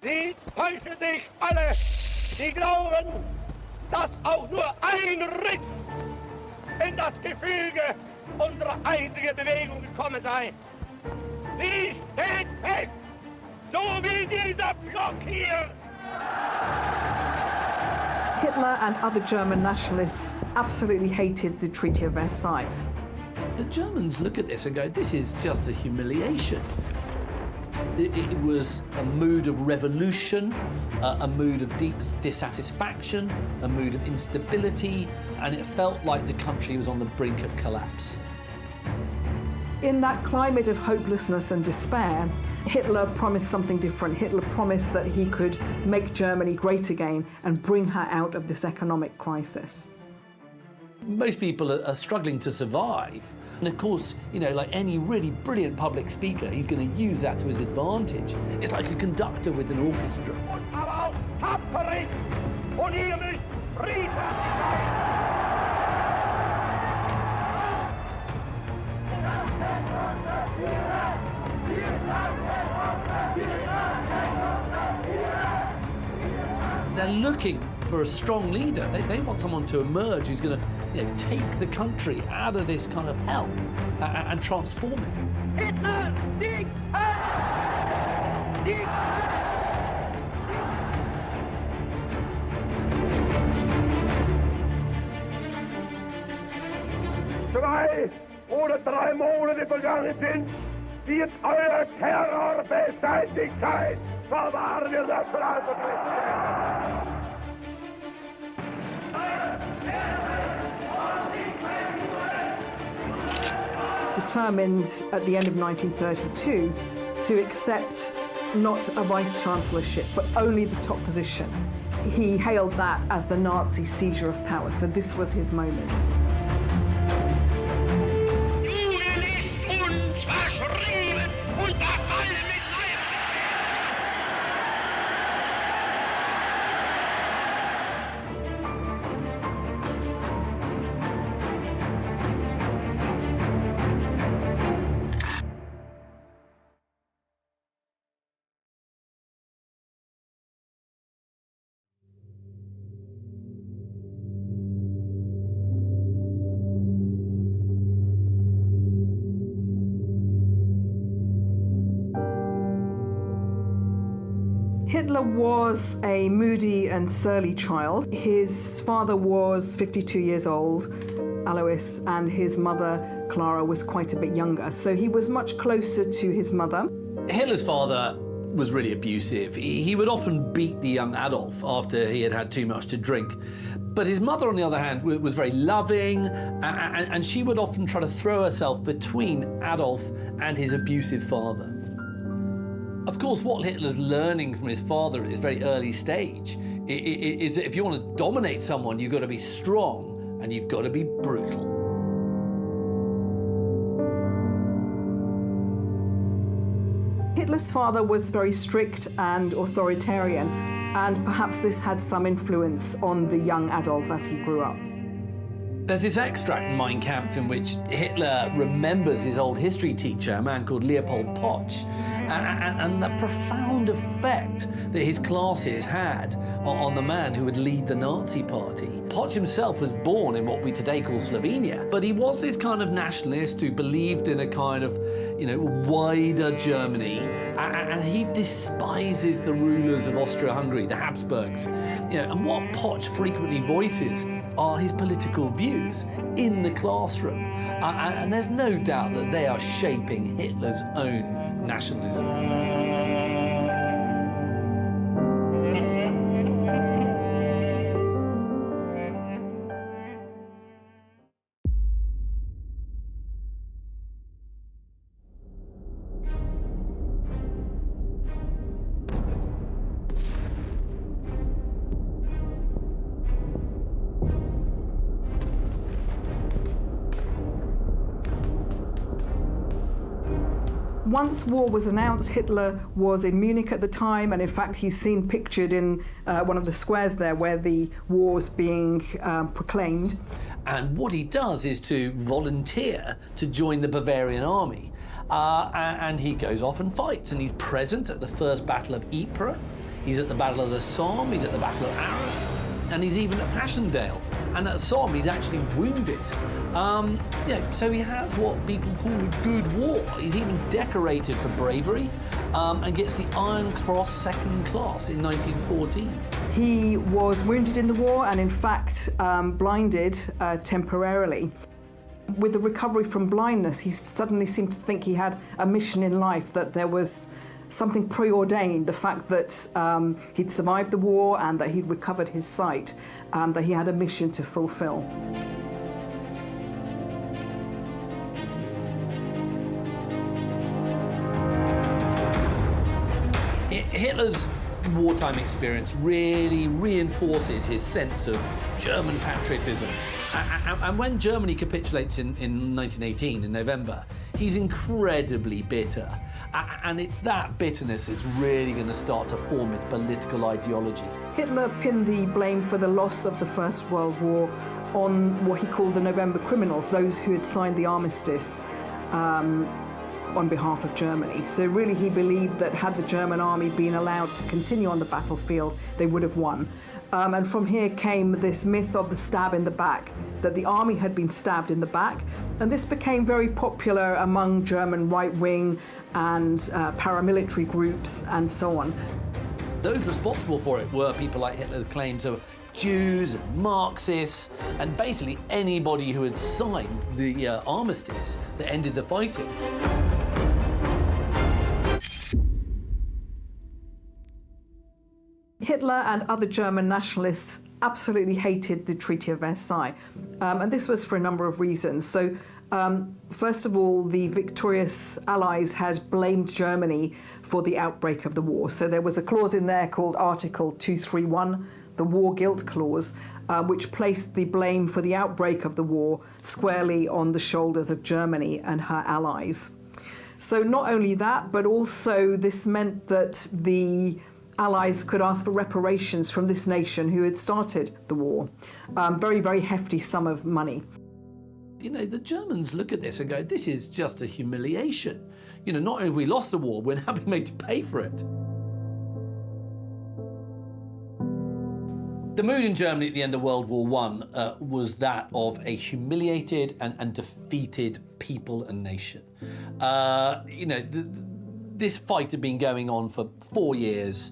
Sie täuschen sich alle, die glauben, dass auch nur ein Riss in das Gefüge unserer einzigen Bewegung gekommen sei. Sie steht fest, so wie dieser Block hier. Hitler and other German nationalists absolutely hated the Treaty of Versailles. The Germans look at this and go, this is just a humiliation. It was a mood of revolution, a mood of deep dissatisfaction, a mood of instability, and it felt like the country was on the brink of collapse. In that climate of hopelessness and despair, Hitler promised something different. Hitler promised that he could make Germany great again and bring her out of this economic crisis. Most people are struggling to survive. And of course, you know, like any really brilliant public speaker, he's going to use that to his advantage. It's like a conductor with an orchestra. They're looking for a strong leader. They want someone to emerge who's going to, you know, take the country out of this kind of hell and transform it. Hitler, Zwei oder drei Monate vergangen sind, wird euer Terror beseitigt sein. Verwahren wir das Freiheitsrecht. Determined at the end of 1932 to accept not a vice-chancellorship, but only the top position. He hailed that as the Nazi seizure of power, so this was his moment. Hitler was a moody and surly child. His father was 52 years old, Alois, and his mother, Clara, was quite a bit younger. So he was much closer to his mother. Hitler's father was really abusive. He would often beat the young Adolf after he had had too much to drink. But his mother, on the other hand, was very loving, and she would often try to throw herself between Adolf and his abusive father. Of course, what Hitler's learning from his father at this very early stage is that if you want to dominate someone, you've got to be strong and you've got to be brutal. Hitler's father was very strict and authoritarian, and perhaps this had some influence on the young Adolf as he grew up. There's this extract in Mein Kampf in which Hitler remembers his old history teacher, a man called Leopold Potsch, and the profound effect that his classes had on the man who would lead the Nazi party. Potsch himself was born in what we today call Slovenia, but he was this kind of nationalist who believed in a kind of, wider Germany, and he despises the rulers of Austria-Hungary, the Habsburgs. And what Potsch frequently voices are his political views in the classroom, and there's no doubt that they are shaping Hitler's own nationalism. Once war was announced, Hitler was in Munich at the time, and in fact he's seen pictured in one of the squares there where the war was being proclaimed. And what he does is to volunteer to join the Bavarian army. and he goes off and fights, and he's present at the first Battle of Ypres, he's at the Battle of the Somme, he's at the Battle of Arras, and he's even at Passchendaele. And at Somme, he's actually wounded. So he has what people call a good war. He's even decorated for bravery and gets the Iron Cross Second Class in 1914. He was wounded in the war and, in fact, blinded temporarily. With the recovery from blindness, he suddenly seemed to think he had a mission in life, that there was something preordained, the fact that he'd survived the war and that he'd recovered his sight, that he had a mission to fulfill. Hitler's wartime experience really reinforces his sense of German patriotism. And when Germany capitulates in 1918, in November, he's incredibly bitter. And it's that bitterness that's really going to start to form its political ideology. Hitler pinned the blame for the loss of the First World War on what he called the November criminals, those who had signed the armistice on behalf of Germany. So really he believed that had the German army been allowed to continue on the battlefield, they would have won. And from here came this myth of the stab in the back, that the army had been stabbed in the back. And this became very popular among German right-wing and paramilitary groups and so on. Those responsible for it were people like Hitler's claims of Jews and Marxists, and basically anybody who had signed the armistice that ended the fighting. Hitler and other German nationalists absolutely hated the Treaty of Versailles, and this was for a number of reasons. So, first of all, the victorious Allies had blamed Germany for the outbreak of the war. So there was a clause in there called Article 231, the War Guilt Clause, which placed the blame for the outbreak of the war squarely on the shoulders of Germany and her allies. So not only that, but also this meant that the Allies could ask for reparations from this nation who had started the war. Very, very hefty sum of money. You know, the Germans look at this and go, this is just a humiliation. You know, not only have we lost the war, we're now being made to pay for it. The mood in Germany at the end of World War I was that of a humiliated and defeated people and nation. This fight had been going on for 4 years.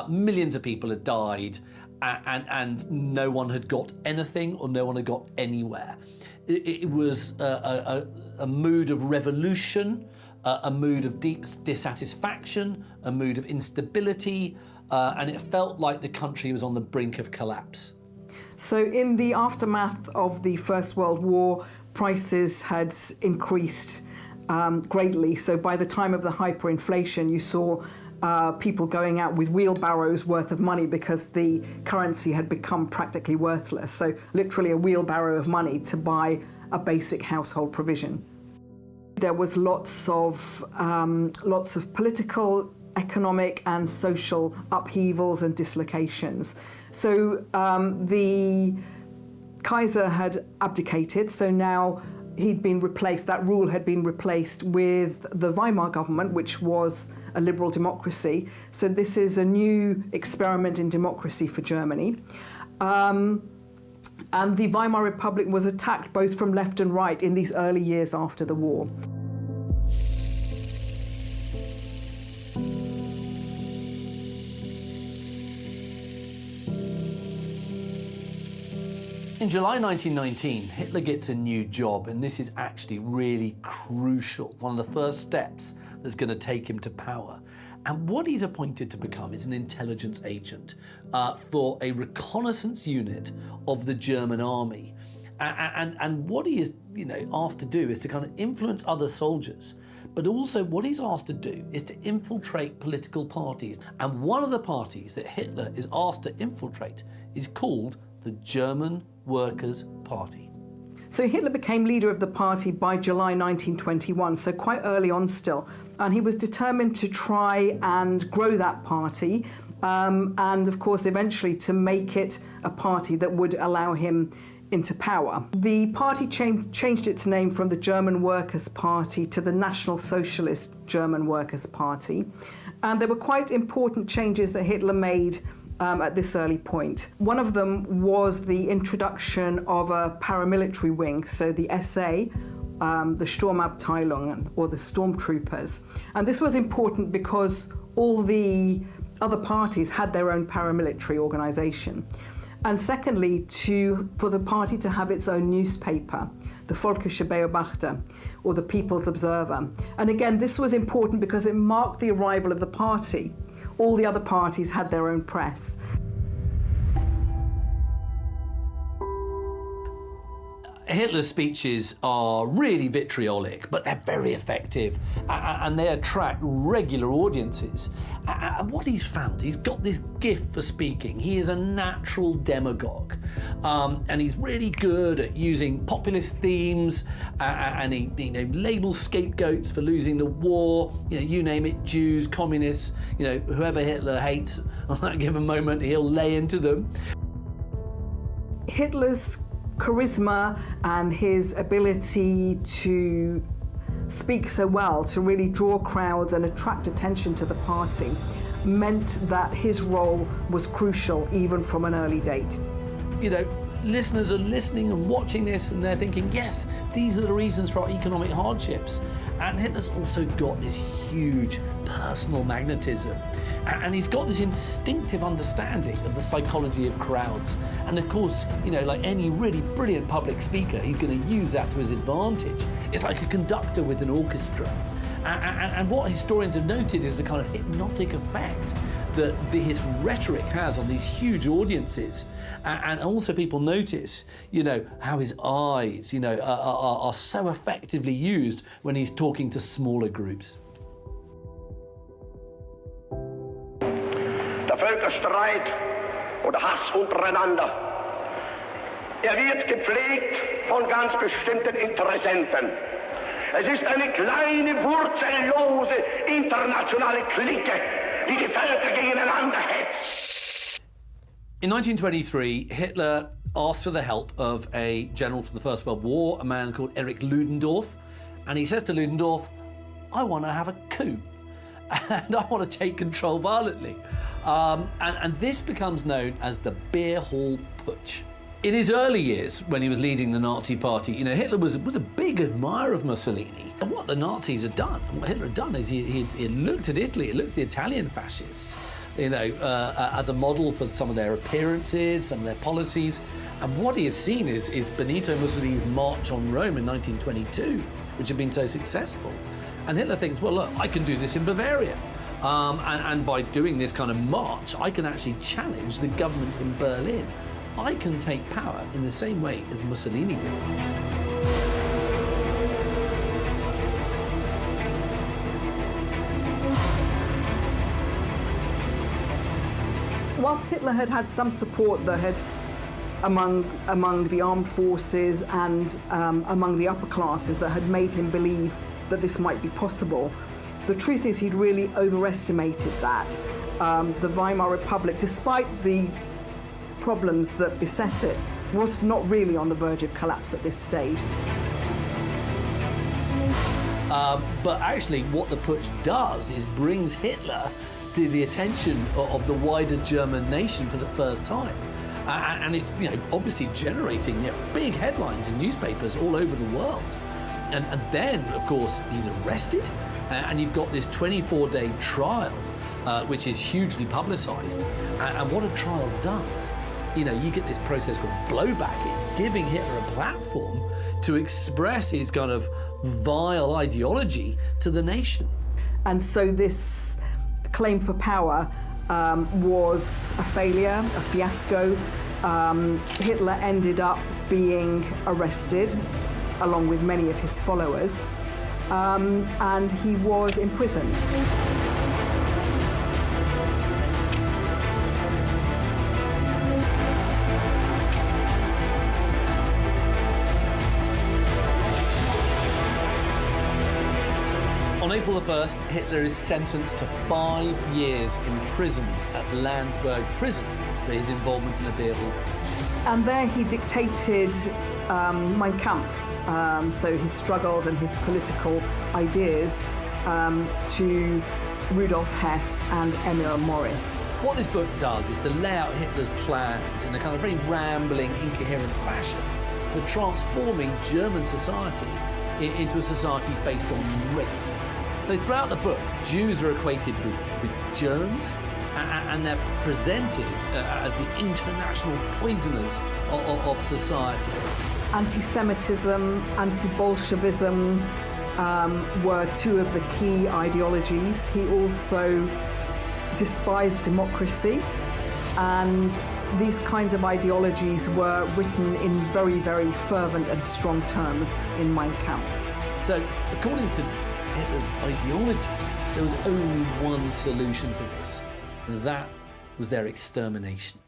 Millions of people had died, and no one had got anything, or no one had got anywhere. It was a mood of revolution, a mood of deep dissatisfaction, a mood of instability, and it felt like the country was on the brink of collapse. So in the aftermath of the First World War, prices had increased greatly. So by the time of the hyperinflation, you saw people going out with wheelbarrows worth of money because the currency had become practically worthless. So literally a wheelbarrow of money to buy a basic household provision. There was lots of political, economic and social upheavals and dislocations. So the Kaiser had abdicated, so now he'd been replaced, that rule had been replaced with the Weimar government, which was a liberal democracy. So this is a new experiment in democracy for Germany. And the Weimar Republic was attacked both from left and right in these early years after the war. In July 1919, Hitler gets a new job, and this is actually really crucial, one of the first steps that's going to take him to power. And what he's appointed to become is an intelligence agent for a reconnaissance unit of the German army. And what he is, asked to do is to kind of influence other soldiers. But also what he's asked to do is to infiltrate political parties. And one of the parties that Hitler is asked to infiltrate is called the German Workers' Party. So Hitler became leader of the party by July 1921, so quite early on still. And he was determined to try and grow that party, and of course eventually to make it a party that would allow him into power. The party changed its name from the German Workers' Party to the National Socialist German Workers' Party. And there were quite important changes that Hitler made at this early point. One of them was the introduction of a paramilitary wing, so the SA, the Sturmabteilung, or the stormtroopers. And this was important because all the other parties had their own paramilitary organisation. And secondly, for the party to have its own newspaper, the Volkische Beobachter, or the People's Observer. And again, this was important because it marked the arrival of the party. All the other parties had their own press. Hitler's speeches are really vitriolic, but they're very effective, and they attract regular audiences. And what he's found, he's got this gift for speaking. He is a natural demagogue, and he's really good at using populist themes, and he labels scapegoats for losing the war. You name it, Jews, communists, whoever Hitler hates on that given moment, he'll lay into them. Hitler's charisma and his ability to speak so well, to really draw crowds and attract attention to the party, meant that his role was crucial even from an early date. Listeners are listening and watching this, and they're thinking, yes, these are the reasons for our economic hardships. And Hitler's also got this huge personal magnetism. And he's got this instinctive understanding of the psychology of crowds. And of course, like any really brilliant public speaker, he's going to use that to his advantage. It's like a conductor with an orchestra. And what historians have noted is the kind of hypnotic effect that his rhetoric has on these huge audiences. And also people notice, how his eyes, are so effectively used when he's talking to smaller groups. Der Völkerstreit oder Hass untereinander, wird gepflegt von ganz bestimmten Interessenten. Es ist eine kleine, wurzellose internationale Clique, die Völker gegeneinander hetzt. In 1923, Hitler asked for the help of a general from the First World War, a man called Erich Ludendorff, and he says to Ludendorff, I want to have a coup, and I want to take control violently. And this becomes known as the Beer Hall Putsch. In his early years, when he was leading the Nazi party, Hitler was a big admirer of Mussolini. And what the Nazis had done, what Hitler had done is he looked at Italy, he looked at the Italian fascists, as a model for some of their appearances, some of their policies. And what he has seen is Benito Mussolini's march on Rome in 1922, which had been so successful. And Hitler thinks, well, look, I can do this in Bavaria. And by doing this kind of march, I can actually challenge the government in Berlin. I can take power in the same way as Mussolini did. Whilst Hitler had some support among the armed forces and among the upper classes that had made him believe that this might be possible, the truth is he'd really overestimated that. The Weimar Republic, despite the problems that beset it, was not really on the verge of collapse at this stage. But actually what the putsch does is brings Hitler to the attention of the wider German nation for the first time. And it's obviously generating big headlines in newspapers all over the world. And then, of course, he's arrested, and you've got this 24-day trial, which is hugely publicised. And what a trial does, you get this process called blowback. It's giving Hitler a platform to express his kind of vile ideology to the nation. And so this claim for power was a failure, a fiasco. Hitler ended up being arrested, along with many of his followers, and he was imprisoned. On On April the 1st, Hitler is sentenced to 5 years imprisonment at Landsberg prison for his involvement in the Beerwald. And there he dictated Mein Kampf, so his struggles and his political ideas, to Rudolf Hess and Emil Morris. What this book does is to lay out Hitler's plans in a kind of very rambling, incoherent fashion for transforming German society into a society based on race. So throughout the book, Jews are equated with germs, and they're presented as the international poisoners of society. Anti-Semitism, anti-Bolshevism were two of the key ideologies. He also despised democracy, and these kinds of ideologies were written in very, very fervent and strong terms in Mein Kampf. So, according to Hitler's ideology, there was only one solution to this, and that was their extermination.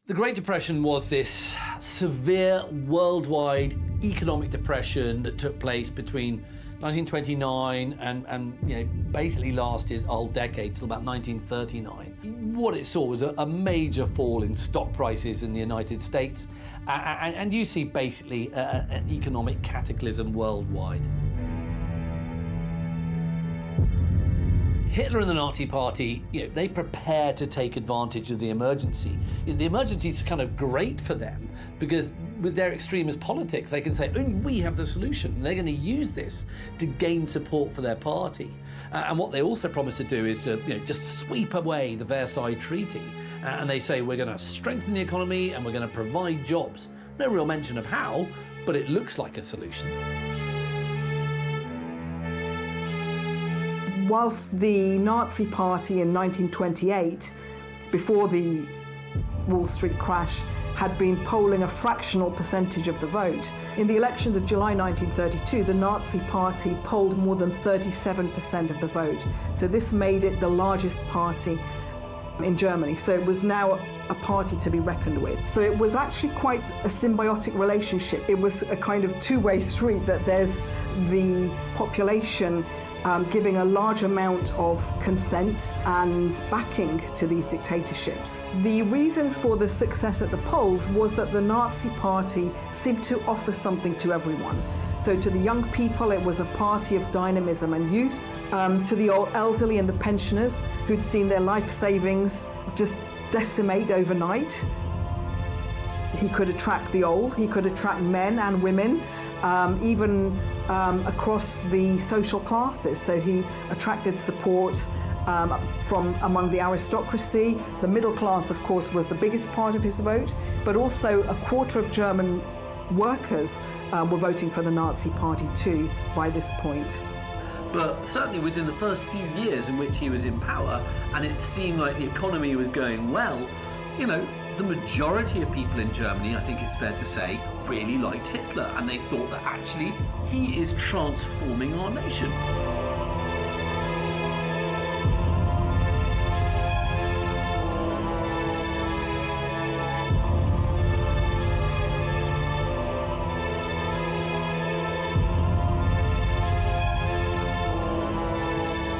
The Great Depression was this severe worldwide economic depression that took place between 1929 and basically lasted a whole decade till about 1939. What it saw was a major fall in stock prices in the United States, and you see basically an economic cataclysm worldwide. Hitler and the Nazi Party, they prepared to take advantage of the emergency. The emergency is kind of great for them because with their extremist politics, they can say, only we have the solution. And they're going to use this to gain support for their party. And what they also promise to do is to just sweep away the Versailles Treaty. And they say, we're going to strengthen the economy and we're going to provide jobs. No real mention of how, but it looks like a solution. Whilst the Nazi Party in 1928, before the Wall Street crash, had been polling a fractional percentage of the vote, in the elections of July 1932, the Nazi Party polled more than 37% of the vote. So this made it the largest party in Germany. So it was now a party to be reckoned with. So it was actually quite a symbiotic relationship. It was a kind of two-way street, that there's the population giving a large amount of consent and backing to these dictatorships. The reason for the success at the polls was that the Nazi Party seemed to offer something to everyone. So to the young people, it was a party of dynamism and youth. To the elderly and the pensioners who'd seen their life savings just decimate overnight. He could attract the old, he could attract men and women, even across the social classes. So he attracted support from among the aristocracy. The middle class, of course, was the biggest part of his vote, but also a quarter of German workers were voting for the Nazi Party too by this point. But certainly within the first few years in which he was in power, and it seemed like the economy was going well, the majority of people in Germany, I think it's fair to say, really liked Hitler, and they thought that actually he is transforming our nation.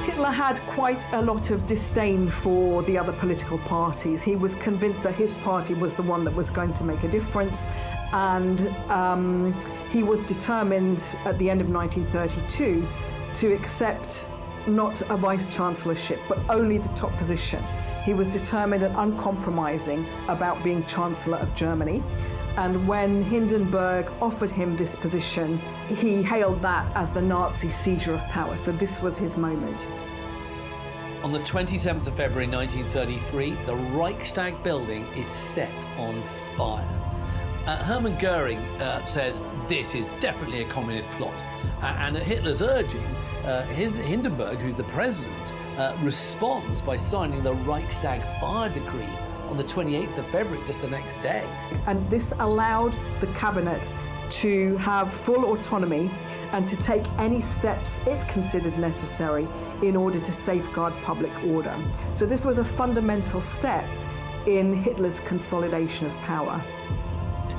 Hitler had quite a lot of disdain for the other political parties. He was convinced that his party was the one that was going to make a difference, and he was determined at the end of 1932 to accept not a vice-chancellorship, but only the top position. He was determined and uncompromising about being Chancellor of Germany. And when Hindenburg offered him this position, he hailed that as the Nazi seizure of power. So this was his moment. On the 27th of February 1933, the Reichstag building is set on fire. Hermann Goering says this is definitely a communist plot. And at Hitler's urging, Hindenburg, who's the president, responds by signing the Reichstag fire decree on the 28th of February, just the next day. And this allowed the cabinet to have full autonomy and to take any steps it considered necessary in order to safeguard public order. So this was a fundamental step in Hitler's consolidation of power.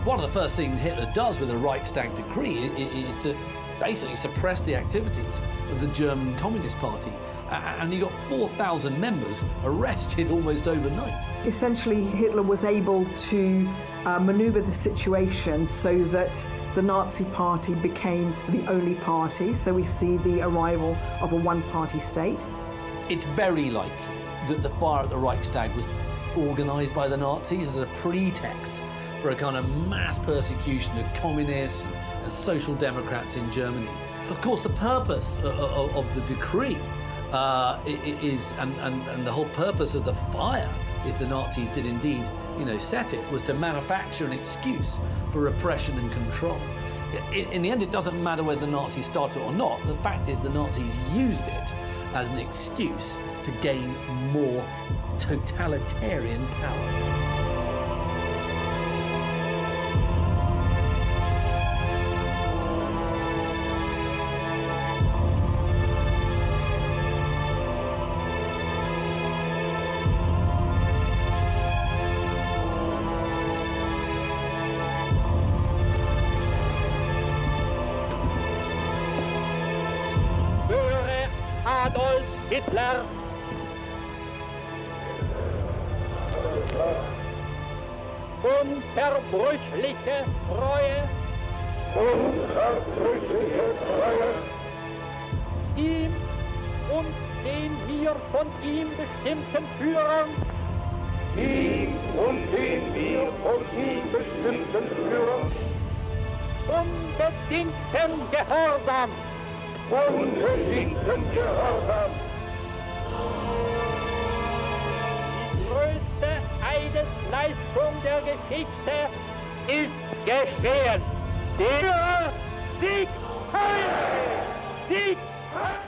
One of the first things Hitler does with the Reichstag decree is to basically suppressed the activities of the German Communist Party. And he got 4,000 members arrested almost overnight. Essentially, Hitler was able to maneuver the situation so that the Nazi Party became the only party. So we see the arrival of a one-party state. It's very likely that the fire at the Reichstag was organised by the Nazis as a pretext for a kind of mass persecution of communists and social democrats in Germany. Of course, the purpose of the decree is, and the whole purpose of the fire, if the Nazis did indeed, set it, was to manufacture an excuse for repression and control. In the end, it doesn't matter whether the Nazis started it or not. The fact is the Nazis used it as an excuse to gain more totalitarian power. Adolf Hitler. Unverbrüchliche Treue. Unverbrüchliche Treue. Ihm und den wir von ihm bestimmten Führern. Ihm und den wir von ihm bestimmten Führern. Unbedingten Gehorsam. Unbedingten Gehorsam. Die größte Eidesleistung der Geschichte ist geschehen. Der Sieg heil! Sieg heil!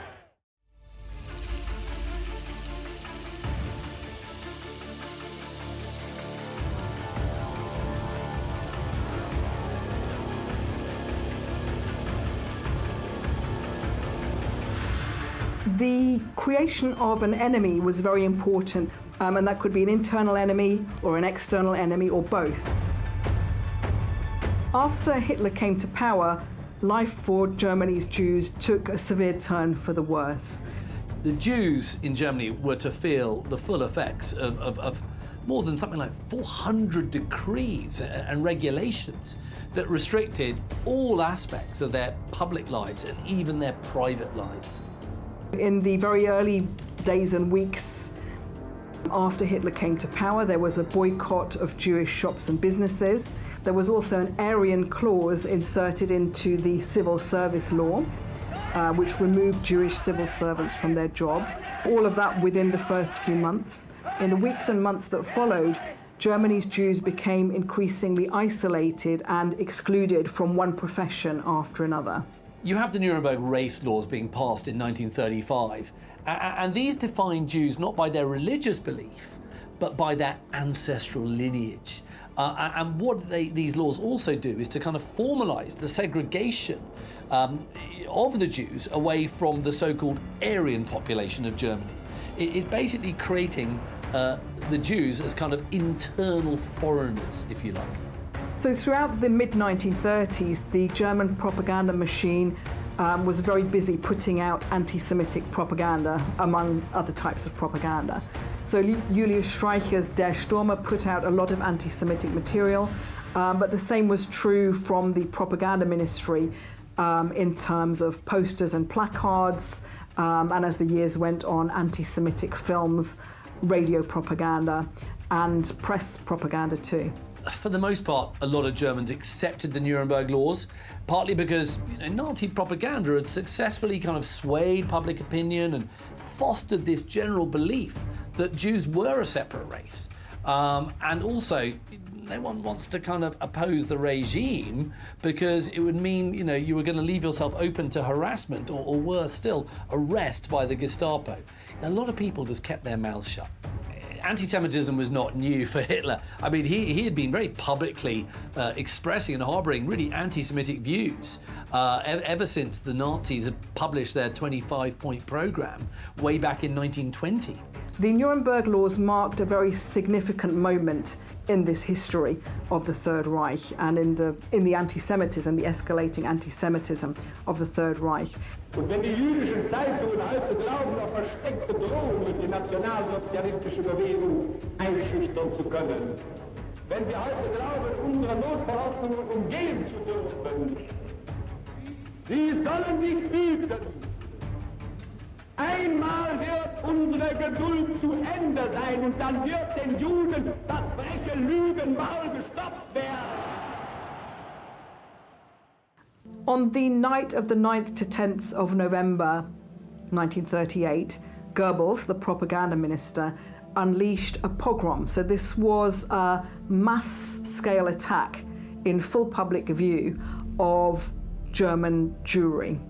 The creation of an enemy was very important, and that could be an internal enemy or an external enemy or both. After Hitler came to power, life for Germany's Jews took a severe turn for the worse. The Jews in Germany were to feel the full effects of more than something like 400 decrees and regulations that restricted all aspects of their public lives and even their private lives. In the very early days and weeks after Hitler came to power, there was a boycott of Jewish shops and businesses. There was also an Aryan clause inserted into the civil service law, which removed Jewish civil servants from their jobs. All of that within the first few months. In the weeks and months that followed, Germany's Jews became increasingly isolated and excluded from one profession after another. You have the Nuremberg race laws being passed in 1935, and these define Jews not by their religious belief, but by their ancestral lineage. And what these laws also do is to kind of formalize the segregation of the Jews away from the so-called Aryan population of Germany. It is basically creating the Jews as kind of internal foreigners, if you like. So throughout the mid-1930s, the German propaganda machine was very busy putting out anti-Semitic propaganda, among other types of propaganda. So Julius Streicher's Der Stürmer put out a lot of anti-Semitic material, but the same was true from the propaganda ministry in terms of posters and placards, and as the years went on, anti-Semitic films, radio propaganda, and press propaganda too. For the most part, a lot of Germans accepted the Nuremberg laws, partly because Nazi propaganda had successfully kind of swayed public opinion and fostered this general belief that Jews were a separate race. And also, no one wants to kind of oppose the regime because it would mean, you were going to leave yourself open to harassment or worse still, arrest by the Gestapo. A lot of people just kept their mouths shut. Anti-Semitism was not new for Hitler. I mean, he had been very publicly expressing and harbouring really anti-Semitic views ever since the Nazis had published their 25-point programme way back in 1920. The Nuremberg laws marked a very significant moment in this history of the Third Reich and in the anti-Semitism, the escalating anti-Semitism of the Third Reich. Und wenn die jüdischen Zeitungen heute glauben, auf versteckte Drohungen die nationalsozialistische Bewegung einschüchtern zu können, wenn sie heute glauben, unsere Notverordnungen umgehen zu dürfen, sie sollen sich hüten. Einmal wird unsere Geduld zu Ende sein und dann wird den Juden das freche Lügenmaul gestoppt werden. On the night of the 9th to 10th of November 1938, Goebbels, the propaganda minister, unleashed a pogrom. So this was a mass-scale attack in full public view of German Jewry.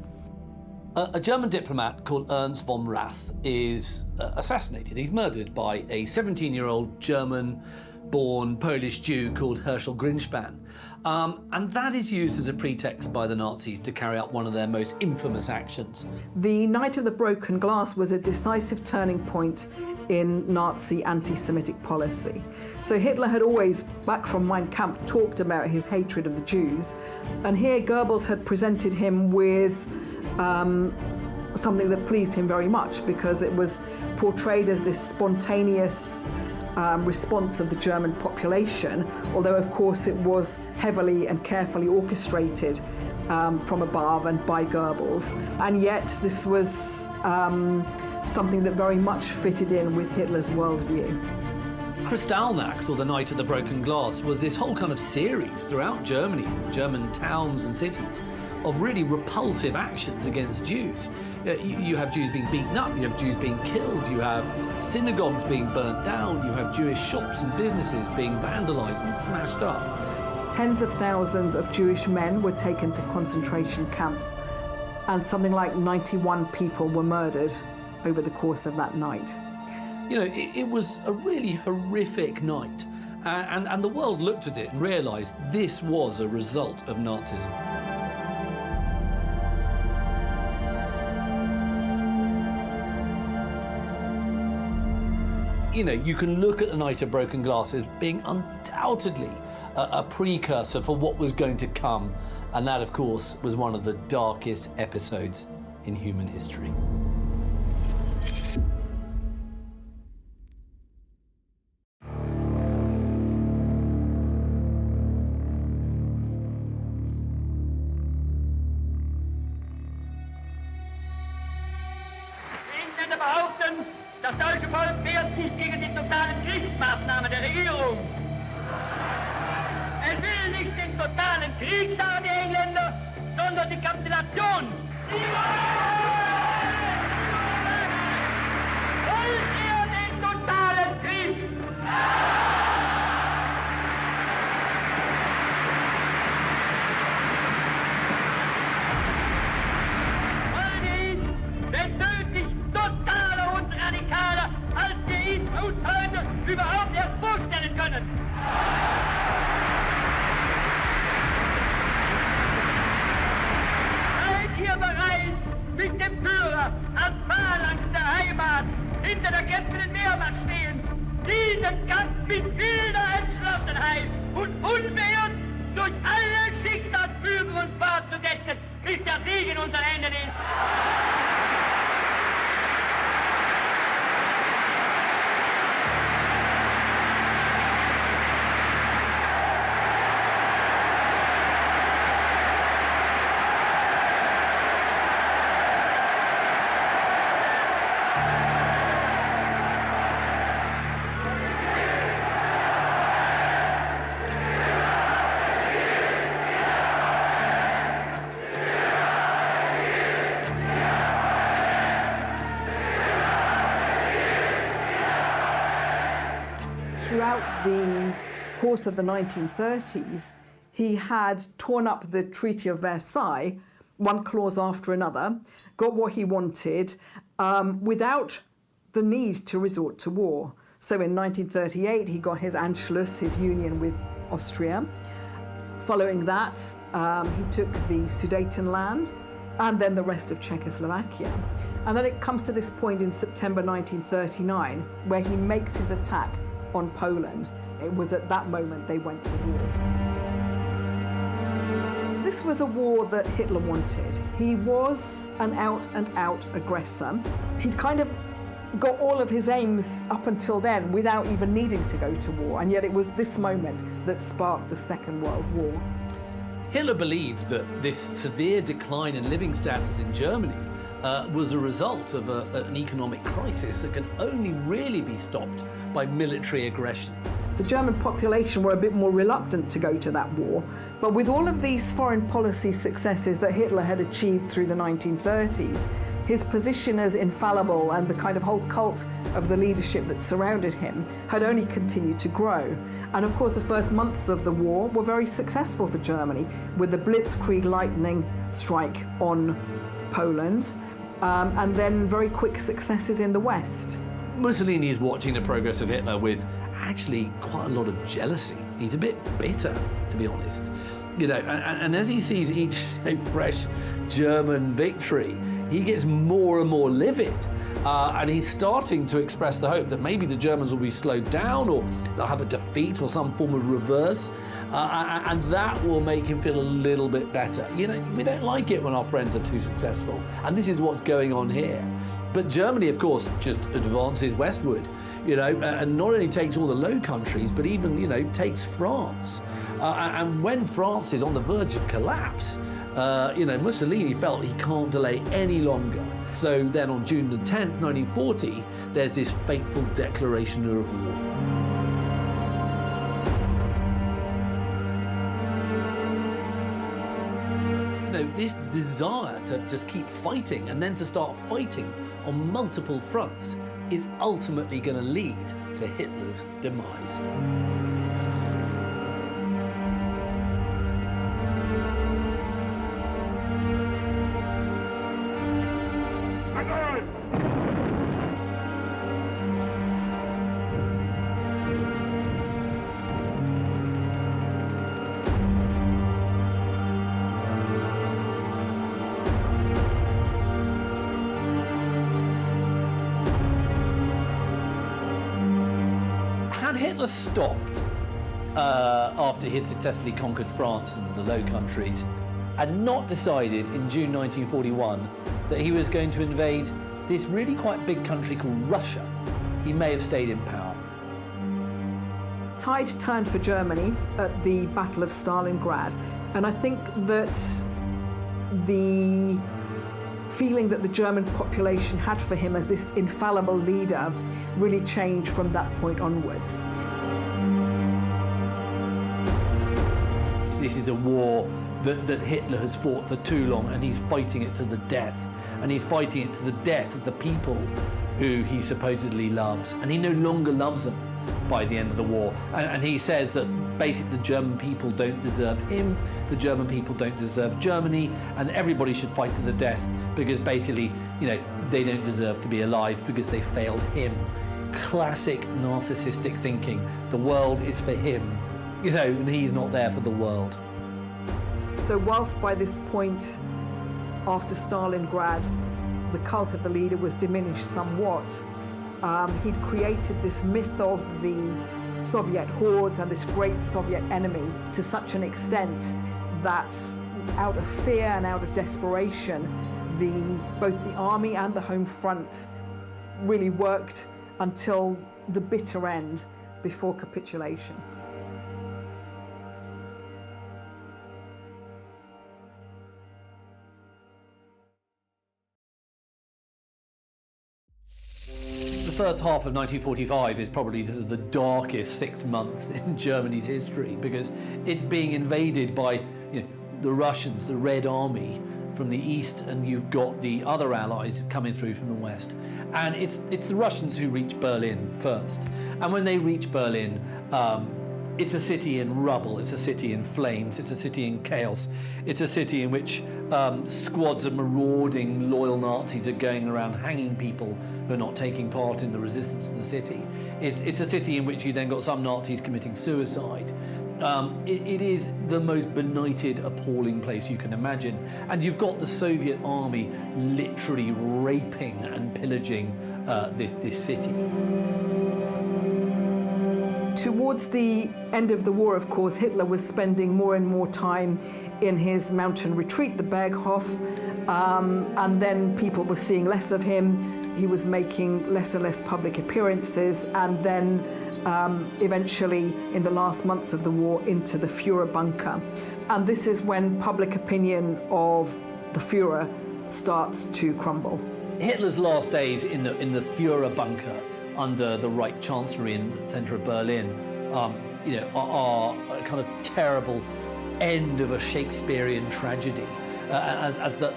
A German diplomat called Ernst von Rath is assassinated. He's murdered by a 17-year-old German-born Polish Jew called Herschel Grinspan. And that is used as a pretext by the Nazis to carry out one of their most infamous actions. The Night of the Broken Glass was a decisive turning point in Nazi anti-Semitic policy. So Hitler had always, back from Mein Kampf, talked about his hatred of the Jews. And here Goebbels had presented him with something that pleased him very much, because it was portrayed as this spontaneous response of the German population, although of course it was heavily and carefully orchestrated from above and by Goebbels. And yet this was something that very much fitted in with Hitler's worldview. Kristallnacht, or the Night of the Broken Glass, was this whole kind of series throughout Germany, German towns and cities, of really repulsive actions against Jews. You have Jews being beaten up, you have Jews being killed, you have synagogues being burnt down, you have Jewish shops and businesses being vandalised and smashed up. Tens of thousands of Jewish men were taken to concentration camps, and something like 91 people were murdered over the course of that night. You know, it was a really horrific night, and the world looked at it and realised this was a result of Nazism. You know, you can look at the Night of Broken Glass as being undoubtedly a precursor for what was going to come, and that, of course, was one of the darkest episodes in human history. Das deutsche Volk wehrt sich gegen die totalen Kriegsmaßnahmen der Regierung. Es will nicht den totalen Krieg, sagen die Engländer, sondern die Kapitulation. Wollt ihr den totalen Krieg? Wollen wir ihn, wenn nötig, totaler und radikaler, als wir ihn uns heute überhaupt erst vorstellen können? Seid ihr bereit, mit dem Führer als Phalanx der Heimat hinter der kämpfenden Wehrmacht stehen, diesen Kampf mit wilder Entschlossenheit und unbeirrt durch alle Schicksalsbügel und fortzusetzen, bis der Sieg in unseren Händen ist? Throughout the course of the 1930s, he had torn up the Treaty of Versailles, one clause after another, got what he wanted without the need to resort to war. So in 1938, he got his Anschluss, his union with Austria. Following that, he took the Sudetenland and then the rest of Czechoslovakia. And then it comes to this point in September 1939 where he makes his attack on Poland. It was at that moment they went to war. This was a war that Hitler wanted. He was an out-and-out aggressor. He'd kind of got all of his aims up until then without even needing to go to war, and yet it was this moment that sparked the Second World War. Hitler believed that this severe decline in living standards in Germany was a result of an economic crisis that could only really be stopped by military aggression. The German population were a bit more reluctant to go to that war, but with all of these foreign policy successes that Hitler had achieved through the 1930s, his position as infallible and the kind of whole cult of the leadership that surrounded him had only continued to grow. And of course, the first months of the war were very successful for Germany, with the Blitzkrieg lightning strike on Poland, and then very quick successes in the West. Mussolini is watching the progress of Hitler with actually quite a lot of jealousy. He's a bit bitter, to be honest. You know, and as he sees each fresh German victory, he gets more and more livid. And he's starting to express the hope that maybe the Germans will be slowed down, or they'll have a defeat or some form of reverse. And that will make him feel a little bit better. You know, we don't like it when our friends are too successful. And this is what's going on here. But Germany, of course, just advances westward, you know, and not only takes all the Low Countries, but even, you know, takes France. And when France is on the verge of collapse, you know, Mussolini felt he can't delay any longer. So then on June the 10th, 1940, there's this fateful declaration of war. You know, this desire to just keep fighting and then to start fighting on multiple fronts is ultimately going to lead to Hitler's demise. Had Hitler stopped after he had successfully conquered France and the Low Countries, and not decided in June 1941 that he was going to invade this really quite big country called Russia, he may have stayed in power. Tide turned for Germany at the Battle of Stalingrad, and I think that the feeling that the German population had for him as this infallible leader really changed from that point onwards. This is a war that Hitler has fought for too long, and he's fighting it to the death. And he's fighting it to the death of the people who he supposedly loves. And he no longer loves them by the end of the war. And he says that basically the German people don't deserve him, the German people don't deserve Germany, and everybody should fight to the death because basically, you know, they don't deserve to be alive because they failed him. Classic narcissistic thinking. The world is for him, you know, and he's not there for the world. So whilst by this point, after Stalingrad, the cult of the leader was diminished somewhat, he'd created this myth of the Soviet hordes and this great Soviet enemy to such an extent that out of fear and out of desperation, both the army and the home front really worked until the bitter end before capitulation. The first half of 1945 is probably the darkest 6 months in Germany's history because it's being invaded by, you know, the Russians, the Red Army from the east, and you've got the other allies coming through from the west. And it's the Russians who reach Berlin first. And when they reach Berlin, it's a city in rubble, it's a city in flames, it's a city in chaos, it's a city in which squads of marauding loyal Nazis are going around hanging people who are not taking part in the resistance to the city. It's a city in which you then got some Nazis committing suicide. It is the most benighted, appalling place you can imagine. And you've got the Soviet army literally raping and pillaging this city. Towards the end of the war, of course, Hitler was spending more and more time in his mountain retreat, the Berghof, and then people were seeing less of him. He was making less and less public appearances, and then eventually, in the last months of the war, into the Führer bunker. And this is when public opinion of the Führer starts to crumble. Hitler's last days in the Führer bunker under the Reich Chancellery in the centre of Berlin, are a kind of terrible end of a Shakespearean tragedy, as the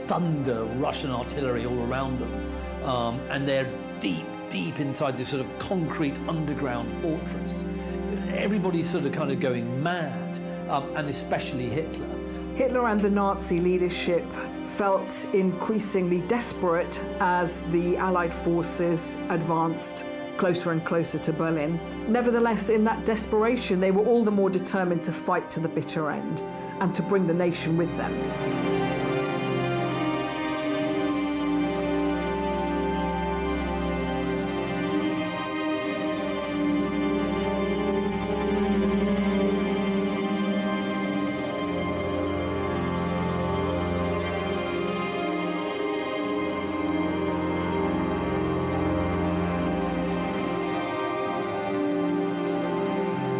thunder Russian artillery all around them, and they're deep inside this sort of concrete underground fortress. Everybody's sort of kind of going mad, and especially Hitler. Hitler and the Nazi leadership felt increasingly desperate as the Allied forces advanced closer and closer to Berlin. Nevertheless, in that desperation, they were all the more determined to fight to the bitter end and to bring the nation with them.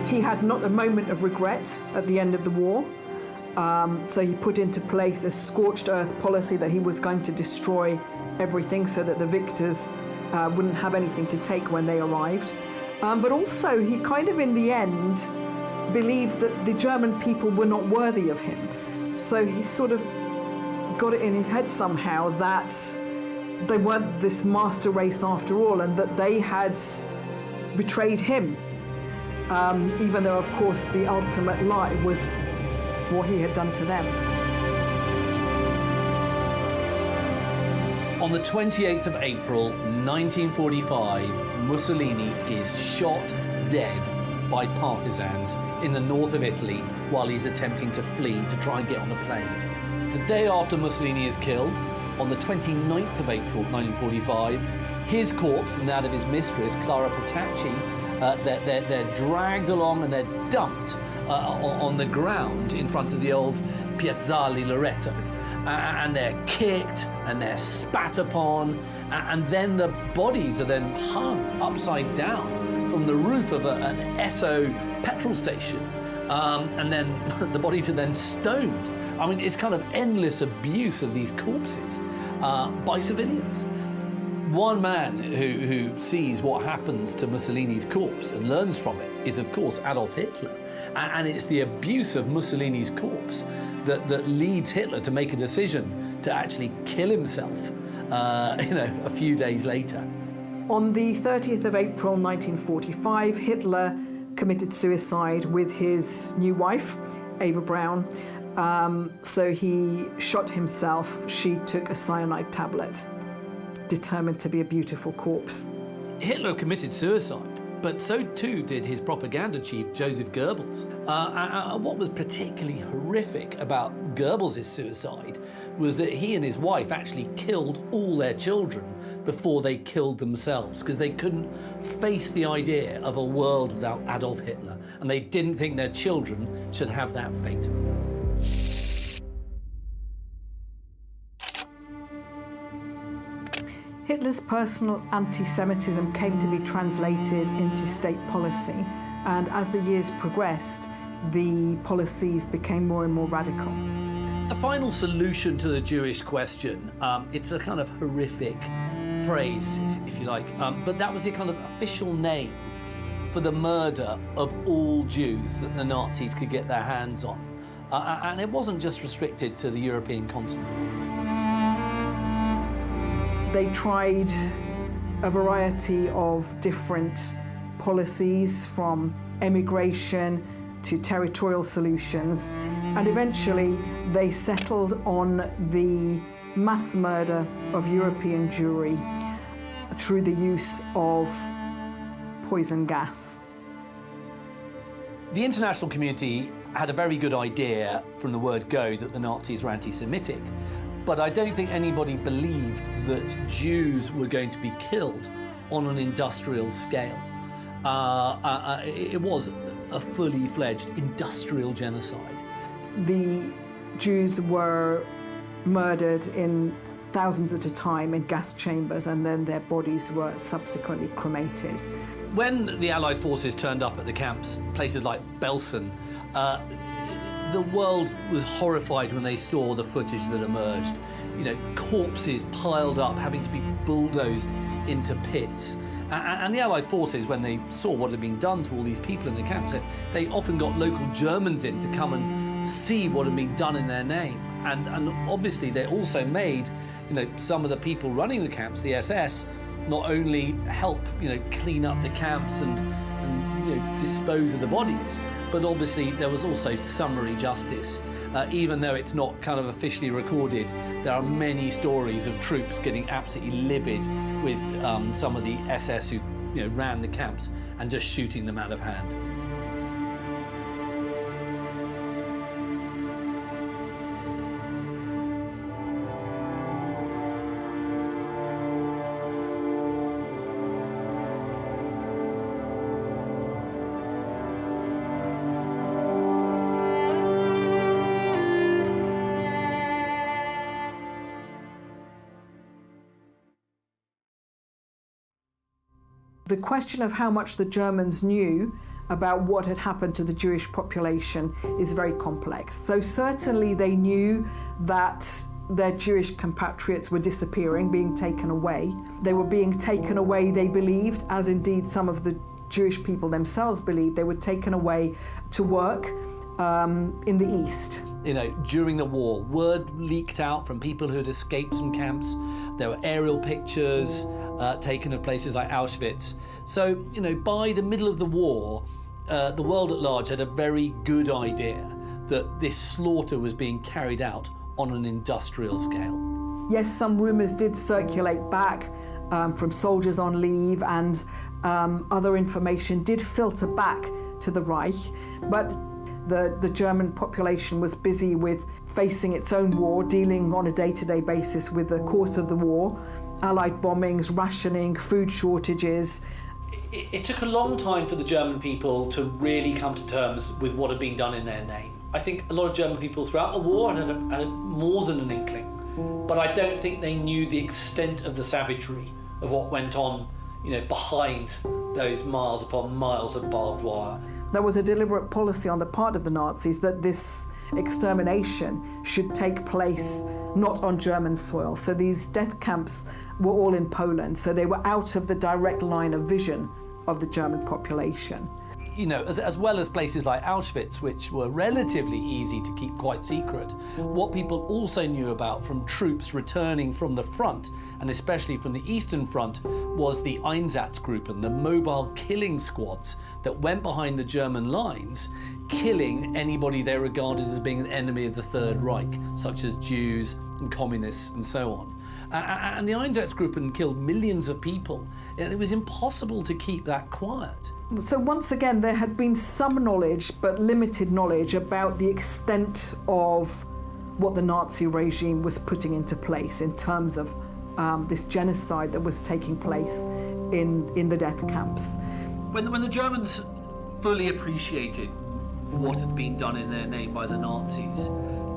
He had not a moment of regret at the end of the war, so he put into place a scorched earth policy that he was going to destroy everything so that the victors wouldn't have anything to take when they arrived. But also he kind of in the end believed that the German people were not worthy of him. So he sort of got it in his head somehow that they weren't this master race after all, and that they had betrayed him. Even though, of course, the ultimate lie was what he had done to them. On the 28th of April, 1945, Mussolini is shot dead by partisans in the north of Italy while he's attempting to flee to try and get on a plane. The day after Mussolini is killed, on the 29th of April, 1945, his corpse and that of his mistress, Clara Petacci, they're dragged along and they're dumped on the ground in front of the old Piazzale Loreto. And they're kicked and they're spat upon, and then the bodies are then hung upside down from the roof of an Esso petrol station. And then the bodies are then stoned. I mean, it's kind of endless abuse of these corpses by civilians. One man who sees what happens to Mussolini's corpse and learns from it is, of course, Adolf Hitler. And it's the abuse of Mussolini's corpse that leads Hitler to make a decision to actually kill himself, a few days later. On the 30th of April 1945, Hitler committed suicide with his new wife, Eva Braun. So he shot himself. She took a cyanide tablet, determined to be a beautiful corpse. Hitler committed suicide, but so too did his propaganda chief, Joseph Goebbels. What was particularly horrific about Goebbels' suicide was that he and his wife actually killed all their children before they killed themselves, because they couldn't face the idea of a world without Adolf Hitler, and they didn't think their children should have that fate. Hitler's personal anti-Semitism came to be translated into state policy, and as the years progressed, the policies became more and more radical. The final solution to the Jewish question, it's a kind of horrific phrase, if you like, but that was the kind of official name for the murder of all Jews that the Nazis could get their hands on. And it wasn't just restricted to the European continent. They tried a variety of different policies, from emigration to territorial solutions, and eventually they settled on the mass murder of European Jewry through the use of poison gas. The international community had a very good idea from the word go that the Nazis were anti-Semitic, but I don't think anybody believed that Jews were going to be killed on an industrial scale. It was a fully fledged industrial genocide. The Jews were murdered in thousands at a time in gas chambers, and then their bodies were subsequently cremated. When the Allied forces turned up at the camps, places like Belsen, the world was horrified when they saw the footage that emerged. You know, corpses piled up, having to be bulldozed into pits. And the Allied forces, when they saw what had been done to all these people in the camps, they often got local Germans in to come and see what had been done in their name. And obviously they also made, you know, some of the people running the camps, the SS, not only help, you know, clean up the camps and you know, dispose of the bodies, but obviously there was also summary justice. Even though it's not kind of officially recorded, there are many stories of troops getting absolutely livid with some of the SS who, you know, ran the camps and just shooting them out of hand. The question of how much the Germans knew about what had happened to the Jewish population is very complex. So certainly they knew that their Jewish compatriots were disappearing, being taken away. They were being taken away, they believed, as indeed some of the Jewish people themselves believed, they were taken away to work in the East. You know, during the war, word leaked out from people who had escaped some camps. There were aerial pictures taken of places like Auschwitz. So, you know, by the middle of the war, the world at large had a very good idea that this slaughter was being carried out on an industrial scale. Yes, some rumours did circulate back from soldiers on leave, and other information did filter back to the Reich, but the German population was busy with facing its own war, dealing on a day-to-day basis with the course of the war, Allied bombings, rationing, food shortages. It took a long time for the German people to really come to terms with what had been done in their name. I think a lot of German people throughout the war had more than an inkling, but I don't think they knew the extent of the savagery of what went on, you know, behind those miles upon miles of barbed wire. There was a deliberate policy on the part of the Nazis that this extermination should take place not on German soil. So these death camps were all in Poland, so they were out of the direct line of vision of the German population. You know, as well as places like Auschwitz, which were relatively easy to keep quite secret, what people also knew about from troops returning from the front, and especially from the Eastern Front, was the Einsatzgruppen, the mobile killing squads that went behind the German lines, killing anybody they regarded as being an enemy of the Third Reich, such as Jews and communists and so on. And the Einsatzgruppen killed millions of people, and it was impossible to keep that quiet. So once again, there had been some knowledge, but limited knowledge, about the extent of what the Nazi regime was putting into place in terms of this genocide that was taking place in the death camps. When the Germans fully appreciated what had been done in their name by the Nazis,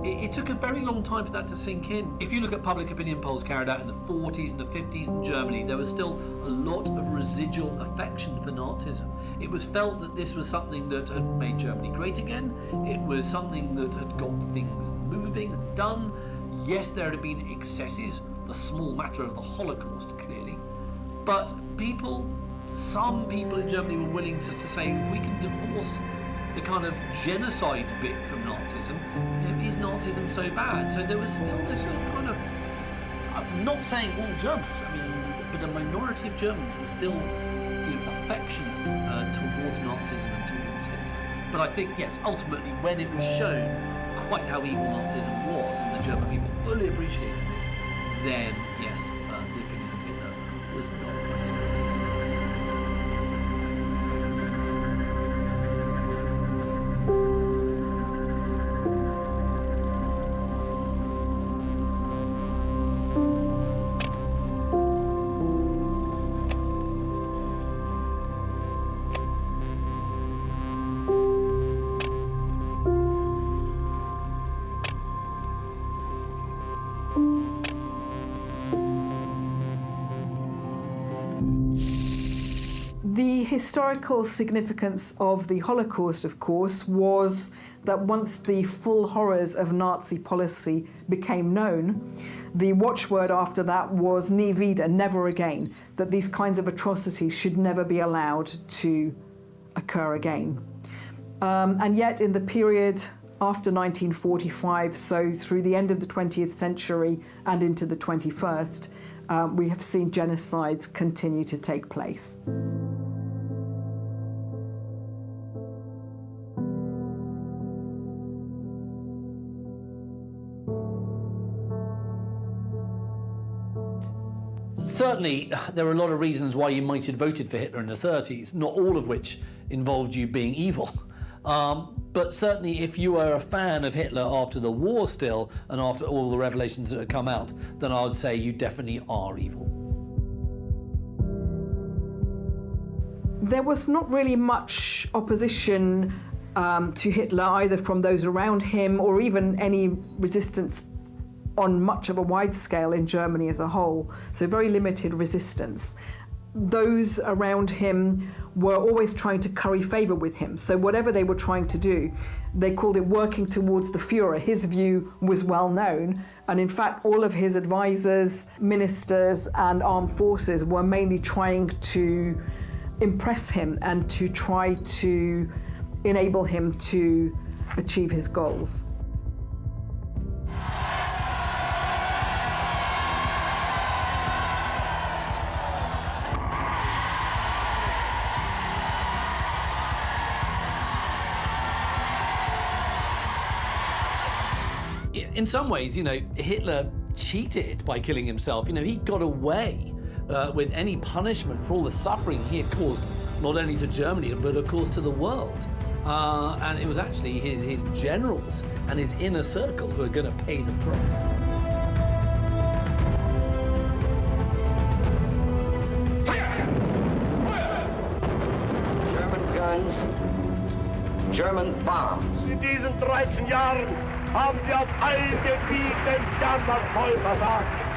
it took a very long time for that to sink in. If you look at public opinion polls carried out in the 40s and the 50s in Germany, there was still a lot of residual affection for Nazism. It was felt that this was something that had made Germany great again. It was something that had got things moving and done. Yes, there had been excesses, the small matter of the Holocaust, clearly. But some people in Germany were willing just to say, if we can divorce the kind of genocide bit from Nazism, you know, is Nazism so bad? So there was still this sort of kind of, I'm not saying all Germans, I mean, but a minority of Germans were still, you know, affectionate towards Nazism and towards Hitler. But I think, yes, ultimately, when it was shown quite how evil Nazism was, and the German people fully appreciated it, then, yes, the opinion of Hitler was not quite as good. historical significance of the Holocaust, of course, was that once the full horrors of Nazi policy became known, the watchword after that was nie wieder, never again, that these kinds of atrocities should never be allowed to occur again. And yet in the period after 1945, so through the end of the 20th century and into the 21st, we have seen genocides continue to take place. Certainly, there are a lot of reasons why you might have voted for Hitler in the 30s, not all of which involved you being evil. But certainly, if you were a fan of Hitler after the war still, and after all the revelations that had come out, then I would say you definitely are evil. There was not really much opposition to Hitler, either from those around him or even any resistance on much of a wide scale in Germany as a whole, so very limited resistance. Those around him were always trying to curry favour with him, so whatever they were trying to do, they called it working towards the Führer. His view was well known, and in fact all of his advisors, ministers and armed forces were mainly trying to impress him and to try to enable him to achieve his goals. In some ways, Hitler cheated by killing himself. He got away with any punishment for all the suffering he had caused, not only to Germany, but of course to the world. And it was actually his generals and his inner circle who were going to pay the price. German guns, German bombs. In diesen 13 Jahren haben sie auf allen Gebieten jammervoll versagt.